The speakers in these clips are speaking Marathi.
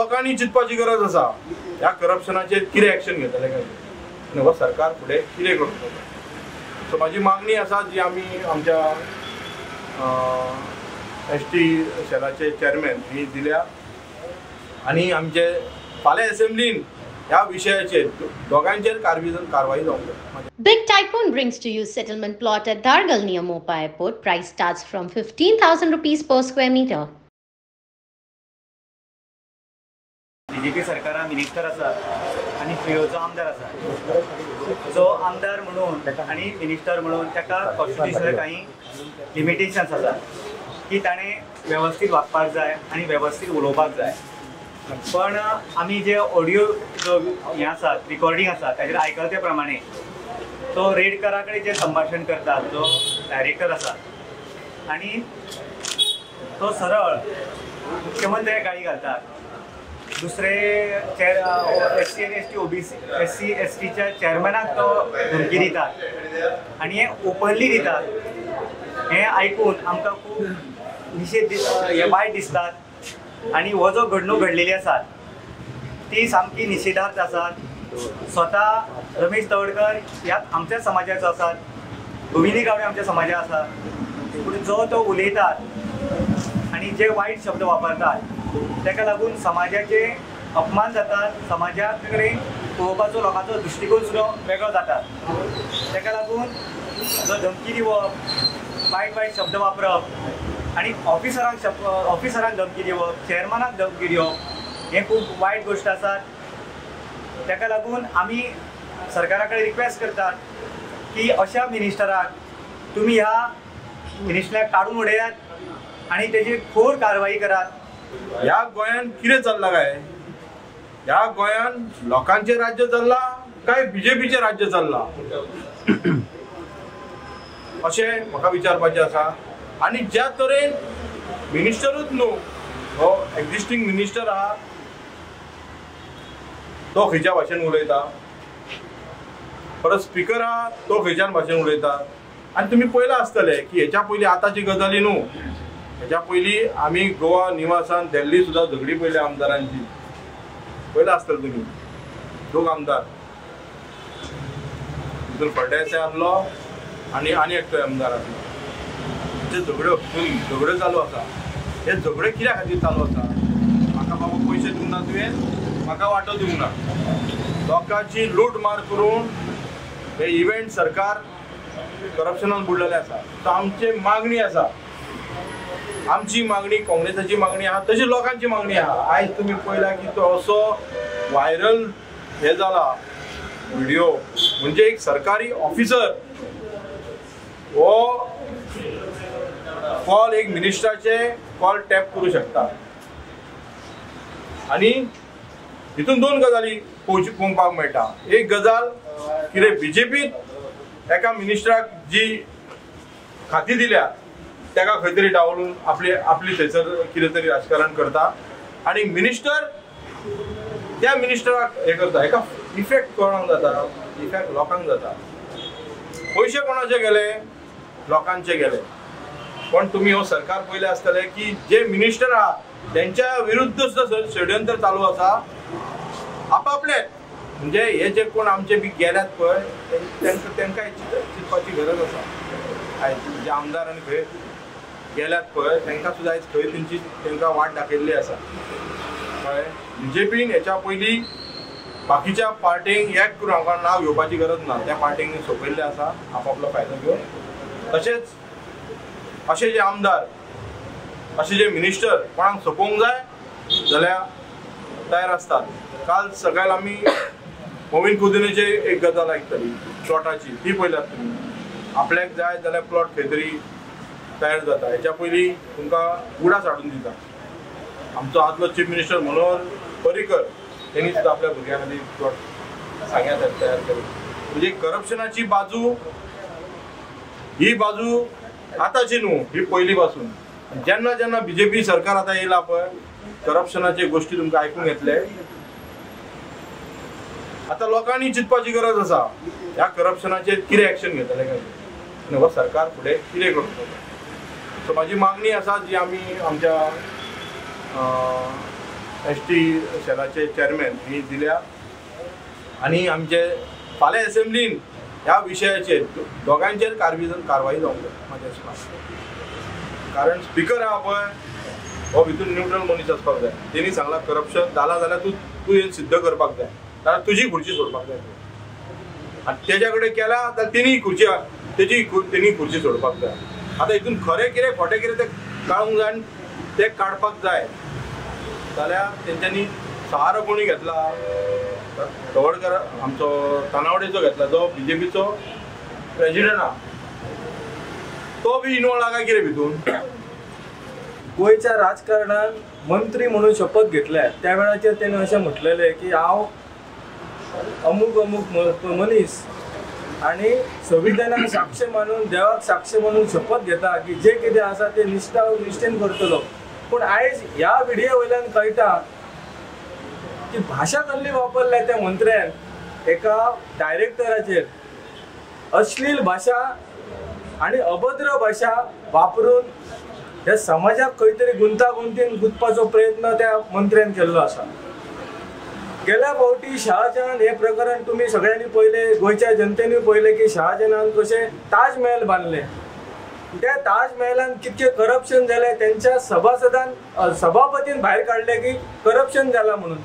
लोकांनी चिंतपाची गरज आसा ह्या करप्शनाचेर कितें एक्शन घेतले काय आनी हो सरकार फुडें कितें करतलो. सो म्हाजी मागणी आसा जी आमी आमच्या ST सेलाचे चेअरमॅन ही दिल्या आनी आमचे फाल्यां असेंब्लीन ह्या विशयाचेर दोगांचेर कारवाई जावंक जाय. Big Tycoon brings to you settlement plot at Dargal near Mopa Airport. Price starts from 15,000 rupees per square meter. BJP सरकारान मिनिस्टर आसा आनी फ्रीओचो आमदार आसा. जो आमदार म्हणून आनी मिनिस्टर म्हणून ताका कॉन्स्टिट्युशनल काही लिमिटेशन्स आसा की ताणें वेवस्थीत वागपाक जाय आनी वेवस्थीत उलोवपाक जाय. पण आमी जे ऑडियो जो हें आसा रिकॉर्डिंग आसा ताचेर आयकल्या प्रमाणे तो रेडकरा कडेन जे संभाशण करता जो डायरेक्टर आसा आनी तो सरळ मुख्यमंत्र्याक गाळी घालता. दुसरे SC आनी ST OBC SC STच्या चेअरमॅनाक तो धमकी दितात आनी हें ओपनली दितात. हें आयकून आमकां खूब निशेध हे वायट दिसतात. आनी हो जो घडणूक घडलेली आसात ती सामकी निशेधार्थ आसात. स्वता रमेश तवडकर ह्या आमच्या समाजाचो आसात, गोविंदी गावडे आमच्या समाजा आसा, पूण जो तो उलयतात आनी जे वायट शब्द वापरतात ताका लागून समाजाचे अपमान जातात. समाजा कडेन पळोवपाचो लोकांचो दृश्टिकोन सुद्दां वेगळो जाता. ताका लागून जो धमकी दिवप, वायट वायट शब्द वापरप आनी ऑफिसरांक धमकी दिवप, चेअरमॅनाक धमकी दिवप हें खूब वायट गोश्ट आसात. ताका लागून आमी सरकारा कडेन रिक्वेस्ट करतात की अशा मिनिस्टराक तुमी ह्या मिनिस्टराक काडून उडयात आनी तेजी खोर कारवाई करात. ह्या गोंयान कितें चल्लां काय? ह्या गोंयान लोकांचें राज्य चल्लां काय BJPचें राज्य चल्लां अशें म्हाका विचारपाचें आसा. आनी ज्या तरेन मिनिस्टरूच न्हू, हो एक्झिस्टींग मिनिस्टर आहा तो खंयच्या भाशेन उलयता, परत स्पीकर आहा तो खंयच्यान भाशेन उलयता. आनी तुमी पळयलां आसतलें की हेच्या पयलीं आतांची गजाली न्हू, हेच्या पयलीं आमी गोवा निवासान दिल्ली सुद्दां झगडी पयल्या आमदारांची. पळयलां आसतलें तुमी दोग आमदार, तितून फळदेसाय आसलो आनी एकटो आमदार आसलो. झगड्यो चालू आसा. हे झगडे कित्या खातीर चालू आसा? म्हाका बाबा पयशे दिवंक ना तुवें, म्हाका वांटो दिवंक ना. लोकांची लूट मार करून हे इव्हेंट सरकार करप्शनान बुडलेले आसा. सो आमची मागणी आसा, आमची मागणी काँग्रेसाची मागणी आहा तशी लोकांची मागणी आहा. आयज तुमी पळयला की तो असो व्हायरल हे जाला व्हिडिओ, म्हणजे एक सरकारी ऑफिसर हो कॉल एक मिनिस्टराचे कॉल टॅप करू शकता. आनी हितून दोन गजाली पळोवपाक मेळटा. एक गजाल कितें BJP एका मिनिस्टराक जी खाती दिल्या ताका खंय तरी डावलून आपली थंयसर कितें तरी राजकारण करता आनी मिनिस्टर त्या मिनिस्टराक हे करता. हेका इफेक्ट कोणाक जाता? इफेक्ट लोकांक जाता. पयशे कोणाचे गेले? लोकांचे गेले. पण तुम्ही हो सरकार पळयलें आसतलें की जे मिनिस्टर आहा त्यांच्या विरुद्ध सुद्दां षडयंत्र चालू आसा आपापले. म्हणजे हे जे कोण आमचे बी गेल्यात पळय तांकां चिंतपाची गरज आसा. जे आमदार आनी खंय गेल्यात पळय तांकां सुद्दां आयज खंय तांकां वाट दाखयल्ली आसा. कळ्ळें? BJPन हेच्या पयलीं बाकीच्या पार्टींक एक करून हांगा नांव घेवपाची गरज ना. त्या पार्टींनी सोंपयल्लें आसा आपापलो फायदो घेवन. तशेंच अशे जे आमदार, अशे जे मिनिस्टर कोणाक सोपोवंक जाय जाल्यार तयार असतात. काल सकाळ आमी मोविन कुदिनेची एक गजाल आयकतली प्लॉटाची, ती पळयल्यात तुमी. आपल्याक जाय जाल्यार प्लॉट खंय तरी तयार जाता. हेच्या पयलीं तुमकां उडास हाडून दिता. आमचो आदलो चीफ मिनिस्टर मनोहर पर्रीकर तेणी सुद्दां आपल्या भुरग्यां खातीर प्लॉट सांग्यात तयार केले. म्हणजे करप्शनाची बाजू ही बाजू आताची न्हू, ही पयली पासून. जेन्ना जेन्ना BJP सरकार आतां येयला पळय करप्शनाचे गोश्टी तुमकां आयकूंक येतले. आतां लोकांनी चिंतपाची गरज आसा ह्या करप्शनाचेर कितें एक्शन घेतले काय आनी हो सरकार फुडें कितें करतलो. सो म्हाजी मागणी आसा जी आमी आमच्या ST सेलाचे चेअरमॅन ही दिल्या आणि आमचे फाल्यां असेंब्लीन ह्या विशयाचेर दोगांचेर कारवाई जावंक जाय म्हाज्या हिसपान. कारण स्पीकर आहा पळय हो भितून न्यूट्रल मनीस आसपाक जाय. तेणी सांगलां करप्शन जालां जाल्यार तूं हें सिद्ध करपाक जाय, जाल्यार तुजी खुर्ची सोडपाक जाय. आनी तेज्या कडेन केला जाल्यार तेणी खुर्ची सोडपाक जाय. आतां हितून खरें कितें खोटें कितें तें काळूंक जाय आनी तें काडपाक जाय जाल्यार तेंच्यांनी सहारो कोणी घेतला, तवडकर आमचो तानावडेचो घेतला जो BJPचो प्रेसिडेंट आहा, तो बी इनवॉल्व आहा काय कितें भितून. गोयच्या राजकारणात मंत्री म्हणून शपथ घेतल्या त्या वेळाचेर तेणें अशें म्हटलेलें की हांव अमूक अमूक मनीस आणि संविधानाक साक्ष मानून देवाक साक्ष मानून शपथ घेता की जे कितें आसा ते निश्ठेन करतलो. पूण आयज ह्या व्हिडिओ वयल्यान कळटा की भाशा कसली वापरल्या त्या मंत्र्यान एका डायरेक्टराचेर अश्लील भाशा आणि अभद्र भाशा वापरून ह्या समाजाक खंय तरी गुंतागुंतीन गुंतपाचो प्रयत्न त्या मंत्र्यान केल्लो आसा. गेल्या फावटी शहाजहान हे प्रकरण तुम्ही सगळ्यांनी पळयले, गोयच्या जनतेनी पळयले की शहाजहानान कशें ताज महल बांदले. त्या ताज महलान कितके करप्शन जाले, त्यांच्या सभापतीन भायर काढले की करप्शन जाला म्हणून,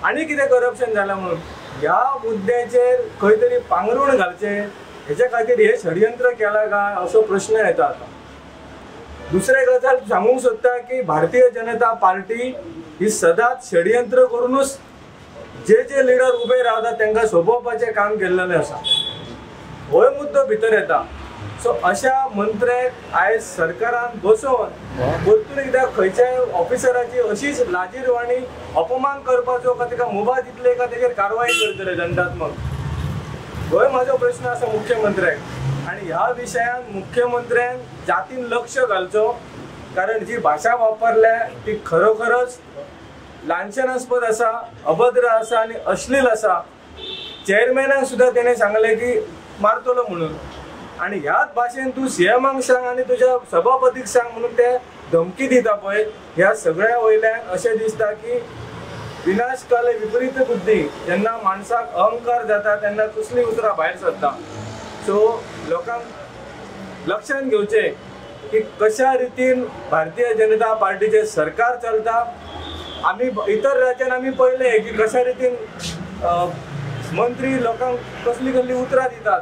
आणि कितें करप्शन जाला म्हणून. ह्या मुद्द्याचेर खंय तरी पांगरूण घालचे हेच्या खातीर हे षडयंत्र केला काय असो प्रश्न येता. आता दुसरे गजाल सांगूंक सोदता की भारतीय जनता पार्टी ही सदांच षडयंत्र करूनच जे लिडर उबे रावतात तांकां सोंपोवपाचें काम केल्लेलें आसा. होय मुद्दो भितर येता. सो अशा मंत्र्याक आयज सरकारान बसोवन परतून एकदा खंयच्याय ऑफिसराची अशीच लाजीरवाणी अपमान करपाचो का ताका मुभा दितले का ताचेर कारवाई करतले दंडात्मक. होय म्हाजो प्रश्न आसा मुख्यमंत्र्याक. आणि ह्या विशयान मुख्यमंत्र्यान जातीन लक्ष घालचो, कारण जी भाषा वापरल्या ती खरोखरच लांछनास्पद आसा, अभद्र आसा आणि अश्लील आसा. चेअरमॅनाक सुद्धा तेणें सांगले की मारतलो म्हणून, आणि ह्याच भाशेन तू CMाक सांग आणि तुझ्या सभापतीक सांग म्हणून ते धमकी दिता पळय. ह्या सगळ्या वयल्यान अशें दिसता की विनाशकाले विपरीत बुद्धी जेन्ना माणसाक अहंकार जाता तेन्ना कसली उतरां भायर सरता. सो लोकांक लक्षात घेवचें की कशा रितीन भारतीय जनता पार्टीचे सरकार चलता. आमी इतर राज्यान आमी पळयलें की कशा रितीन मंत्री लोकांक कसली कसली उतरां दितात.